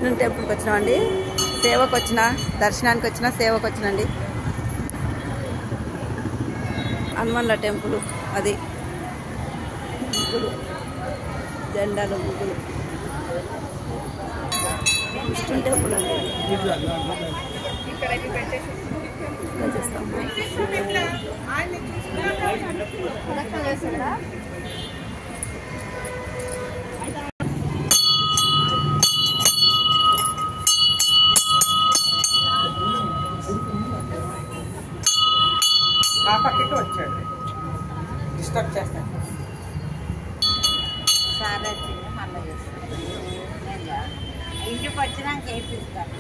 విష్ణు టెంపుల్కి వచ్చినామండి. సేవకు వచ్చిన, దర్శనానికి వచ్చిన, సేవకు వచ్చినండి. హనుమన్ల టెంపుల్ అది, ముగ్గులు, జెండాలు, ముగ్గులు. విష్ణు టెంపుల్ అండి. పక్కకి వచ్చాడు, డిస్టర్బ్ చేస్తాను. చాలా చిన్న మళ్ళీ చేస్తాను. ఇంటికి వచ్చినాక చేపిస్తాను.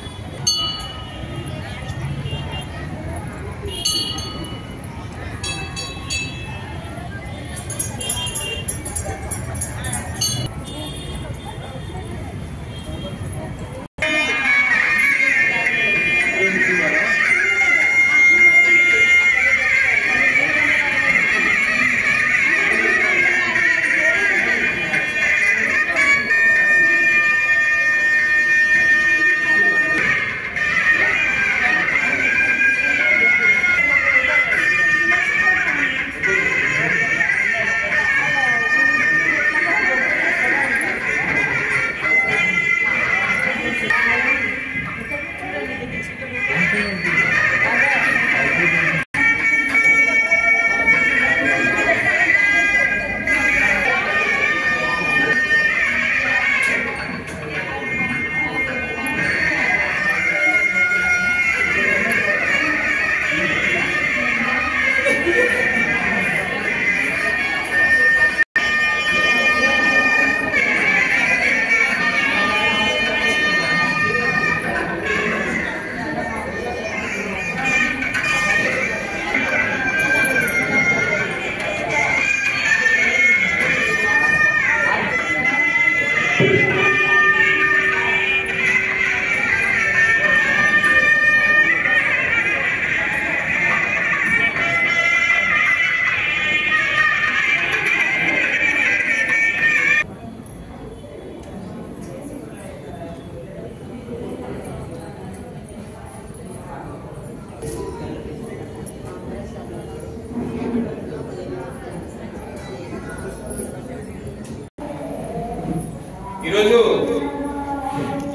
ఈరోజు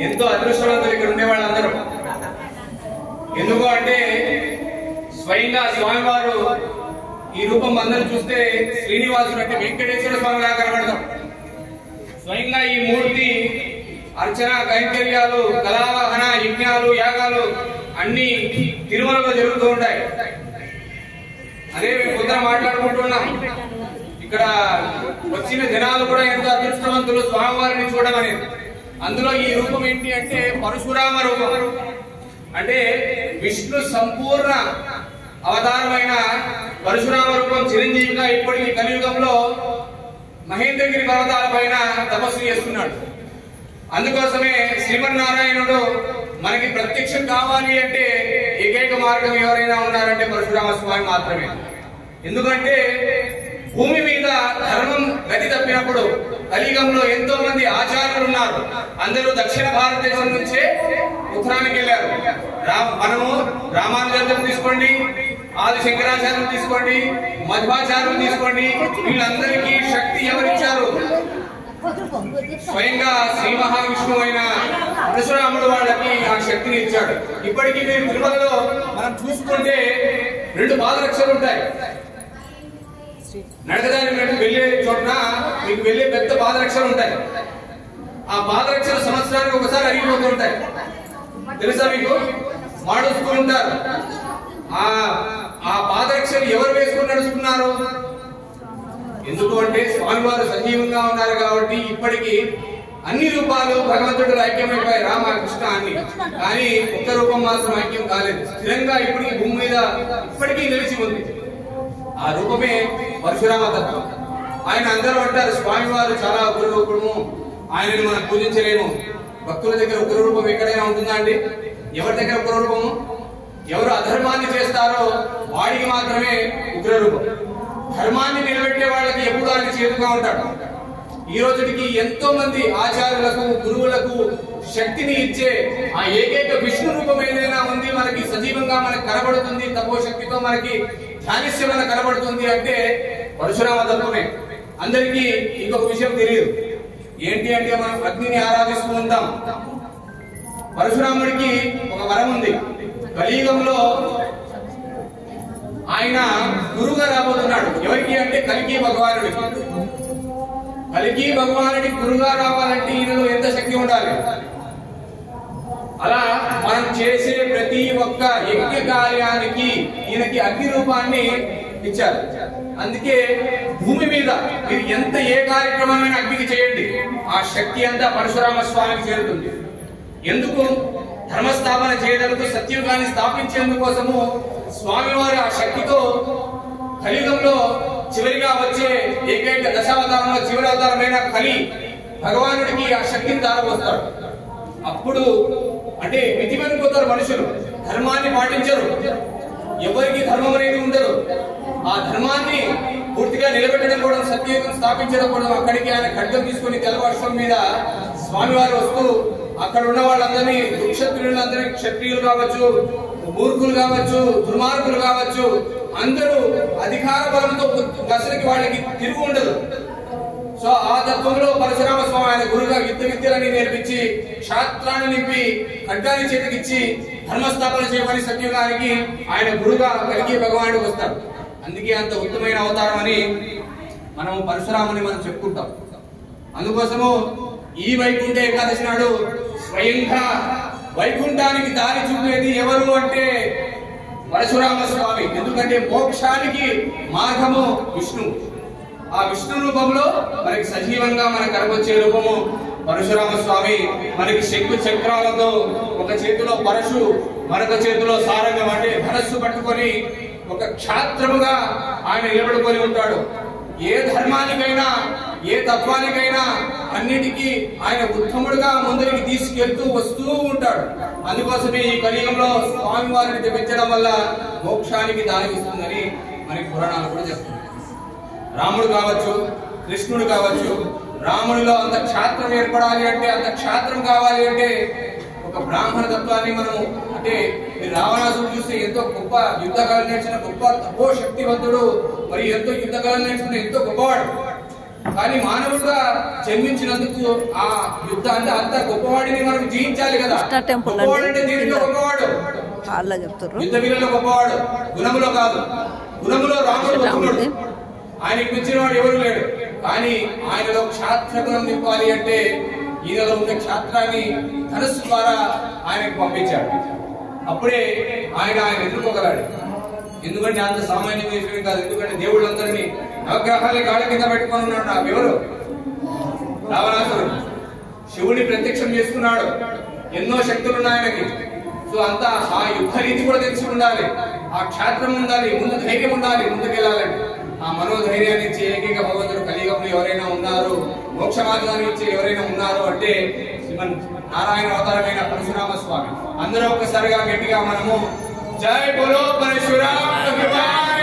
ఎంతో అదృష్టవంతులు ఇక్కడ ఉండే వాళ్ళందరూ. ఎందుకు అంటే స్వయంగా స్వామివారు ఈ రూపం అందరూ చూస్తే శ్రీనివాసుడు అంటే వెంకటేశ్వర స్వామి లాగా కనబడతాం. స్వయంగా ఈ మూర్తి అర్చన, కైంకర్యాలు, కళావాహన, యజ్ఞాలు, యాగాలు అన్ని తిరుమలలో జరుగుతూ ఉంటాయి. అదే మేము పొద్దున మాట్లాడుకుంటున్నాం. ఇక్కడ వచ్చిన జనాలు కూడా ఎంతో అదృష్టవంతులు స్వామివారిని చూడడం అనేది. అందులో ఈ రూపం ఏంటి అంటే పరశురామ రూపం. అంటే విష్ణు సంపూర్ణ అవతారమైన పరశురామ రూపం చిరంజీవిగా ఇప్పటికీ కలియుగంలో మహేంద్రగిరి పర్వతాల పైన తపస్సు చేస్తున్నాడు. అందుకోసమే శ్రీమన్నారాయణుడు మనకి ప్రత్యక్షం కావాలి అంటే ఏకైక మార్గం ఎవరైనా ఉన్నారంటే పరశురామ స్వామి మాత్రమే. ఎందుకంటే భూమి మీద ధర్మం గతి తప్పినప్పుడు కలియుగంలో ఎంతో మంది ఆచార్యులు ఉన్నారు. అందరూ దక్షిణ భారతదేశం నుంచే ఉత్తరానికి వెళ్ళారు. మనము రామానుజాచార్యులు తీసుకోండి, ఆది శంకరాచార్యులు తీసుకోండి, మధ్వాచార్యులు తీసుకోండి, వీళ్ళందరికీ శక్తి ఎవరిచ్చారు? స్వయంగా శ్రీ మహావిష్ణువు అయిన పరశురాముడు వాళ్ళకి ఆ శక్తిని ఇచ్చాడు. ఇప్పటికీ మీరు తిరుమలలో మనం చూసుకుంటే 2 పాదరక్షలు ఉంటాయి. నడకదానికి వెళ్లే చోట్ల మీకు వెళ్లే పెద్ద పాదరక్షలు ఉంటాయి. ఆ పాదరక్షలు సంవత్సరానికి ఒకసారి అరిగిపోతూ ఉంటాయి. తెలుసా మీకు? మాడుస్తూ ఉంటారు. ఆ పాదరక్షలు ఎవరు వేసుకుని నడుస్తున్నారు? ఎందుకు అంటే స్వామివారు సజీవంగా ఉన్నారు కాబట్టి ఇప్పటికీ అన్ని రూపాలు భగవంతుడు ఐక్యమైపోయాయి, రామ కృష్ణ అన్ని. కానీ ఒక్క రూపం మాత్రం ఐక్యం కాలేదు. స్థిరంగా ఇప్పటికీ భూమి మీద ఇప్పటికీ నిలిచి ఉంది. ఆ రూపమే పరశురామ తత్వం. ఆయన అందరూ అంటారు స్వామివారు చాలా ఉగ్ర రూపము, ఆయనని మనం పూజించలేము. భక్తుల దగ్గర ఉగ్ర రూపం ఎక్కడైనా ఉంటుందా అండి? ఎవరి దగ్గర ఉగ్ర రూపము? ఎవరు అధర్మాన్ని చేస్తారో వాడికి మాత్రమే ఉగ్ర రూపం. ధర్మాన్ని నిలబెట్టే వాళ్ళకి ఎప్పుడు ఆయన చేతుగా ఉంటాడు. ఈ రోజుకి ఎంతో మంది ఆచార్యులకు గురువులకు శక్తిని ఇచ్చే ఆ ఏకైక విష్ణు రూపం ఏదైనా ఉంది మనకి సజీవంగా మనకు కనబడుతుంది, తపోశక్తితో మనకి ధ్యానిస్యమైన కనబడుతుంది అంటే పరశురామ తత్వమే. అందరికీ ఇంకొక విషయం తెలియదు. ఏంటి అంటే మనం అగ్నిని ఆరాధిస్తూ ఉంటాం. పరశురాముడికి ఒక వరం ఉంది. కలియుగంలో ఆయన గురువుగా రాబోతున్నాడు. ఎవరికి అంటే కల్కి భగవానుడికి. కల్కి భగవానుడికి గురువుగా రావాలంటే ఈయనలో ఎంత శక్తి ఉండాలి. అలా మనం చేసే ప్రతి ఒక్క యజ్ఞ కార్యానికి ఈయనకి అగ్ని రూపాన్ని ఇచ్చారు. అందుకే భూమి మీద మీరు ఎంత ఏ కార్యక్రమమైనా అగ్నికి చేయండి, ఆ శక్తి అంతా పరశురామ స్వామికి చేరుతుంది. ఎందుకు? ధర్మస్థాపన చేయడానికి, సత్యుగాన్ని స్థాపించేందుకోసము స్వామివారు ఆ శక్తితో కలియుగంలో చివరిగా వచ్చే ఏకైక దశావతారంలో చివరి అవతారమైన కలి భగవానుడికి ఆ శక్తిని దారపోస్తాడు. అప్పుడు అంటే మితిమీరిపోతారు మనుషులు, ధర్మాన్ని పాటించరు, ఎవరికి ధర్మం అనేది ఉండదు. ఆ ధర్మాన్ని పూర్తిగా నిలబెట్టడం కూడా, సత్యయుగం స్థాపించడం కూడా, అక్కడికి ఆయన ఖడ్గం తీసుకుని తెల్లవర్షం మీద స్వామివారు వస్తూ అక్కడ ఉన్న వాళ్ళందరినీ, క్షత్రియులందరినీ, క్షత్రియులు కావచ్చు, మూర్ఖులు కావచ్చు, దుర్మార్గులు కావచ్చు, అందరూ అధికార బలంతో దశలకి వాళ్ళకి తిరుగు ఉండదు. సో ఆ తత్వంలో పరశురామ స్వామి ఆయన గురుగా యుద్ధ విద్యలని నేర్పించి, క్షాత్రాన్ని నింపి, ఖడ్గాన్ని చేతికిచ్చి ధర్మస్థాపన చేయమని సత్యుగానికి ఆయన గురుగా కలిగి భగవానుడికి వస్తారు. అందుకే అంత ఉత్తమైన అవతారం అని మనం పరశురాముని మనం చెప్పుకుంటాం. అందుకోసము ఈ వైకుంఠ ఏకాదశి నాడు స్వయంగా వైకుంఠానికి దారి చూపేది ఎవరు అంటే పరశురామ స్వామి. ఎందుకంటే మోక్షానికి మార్గము విష్ణు. ఆ విష్ణు రూపంలో మనకి సజీవంగా మనకు కనబొచ్చే రూపము పరశురామ స్వామి. మనకి శంకు చక్రాలతో, ఒక చేతిలో పరశు, మరొక చేతిలో సారంగం అంటే ధనస్సు పట్టుకొని ఒక క్షాత్రముగా ఆయన నిలబడుకొని ఉంటాడు. ఏ ధర్మానికైనా, ఏ తత్వానికైనా అన్నిటికీ ఆయన ఉత్తముడుగా ముందుకి తీసుకెళ్తూ వస్తూ ఉంటాడు. అందుకోసమే ఈ కలియుగంలో స్వామి వారిని తెప్పించడం వల్ల మోక్షానికి దారి వస్తుందని మనకి పురాణాలు కూడా చెప్తున్నాయి. రాముడు కావచ్చు, కృష్ణుడు కావచ్చు, రాముడిలో అంత క్షాత్రం ఏర్పడాలి అంటే, అంత క్షాత్రం కావాలి అంటే ఒక బ్రాహ్మణ తత్వాన్ని మనము, అంటే రావణాసుడు చూస్తే ఎంతో గొప్ప యుద్ధకాలం నేర్చిన గొప్ప తపో శక్తివంతుడు, మరి ఎంతో యుద్ధకాలం నేర్చుకున్న ఎంతో గొప్పవాడు. కానీ మానవుడుగా జన్మించినందుకు ఆ యుద్ధ అంటే అంత గొప్పవాడిని మనం జయించాలి కదా. గొప్పవాడు అంటే దీనిలో గొప్పవాడు, యుద్ధ వీరులో గొప్పవాడు, గుణములో కాదు. గుణములో రాముడు గొప్పవాడు, ఆయనకు మించిన వాడు ఎవరు లేడు. కానీ ఆయనలో క్షాత్ర గుణం నింపాలి అంటే ఈయనలో ఉన్న క్షాత్రాన్ని ధనస్సు ద్వారా ఆయనకు పంపించాడు. అప్పుడే ఆయన ఎదుర్కోగలాడు. ఎందుకంటే అంత సామాన్య విషయం కాదు. ఎందుకంటే దేవుళ్ళందరినీ నవగ్రహాన్ని గాఢ కింద పెట్టుకొని ఉన్నాడు. ఎవరు? రావణాసురుడు. శివుని ప్రత్యక్షం చేసుకున్నాడు. ఎన్నో శక్తులు ఉన్నాయి ఆయనకి. సో అంతా ఆ యుద్ధ రీతి కూడా తెలిసి ఉండాలి, ఆ క్షాత్రం ఉండాలి, ముందు ధైర్యం ఉండాలి ముందుకెళ్ళాలంటే. ఆ మనోధైర్యాన్ని ఇచ్చే ఏకైక భగవంతుడు కలియుగంలో ఎవరైనా ఉన్నారు, మోక్ష మార్గాన్ని ఇచ్చే ఎవరైనా ఉన్నారు అంటే శ్రీమన్ నారాయణ అవతారమైన పరశురామ స్వామి. అందరూ ఒక్కసారిగా గట్టిగా మనము జై బోలో పరశురామ భగవాన్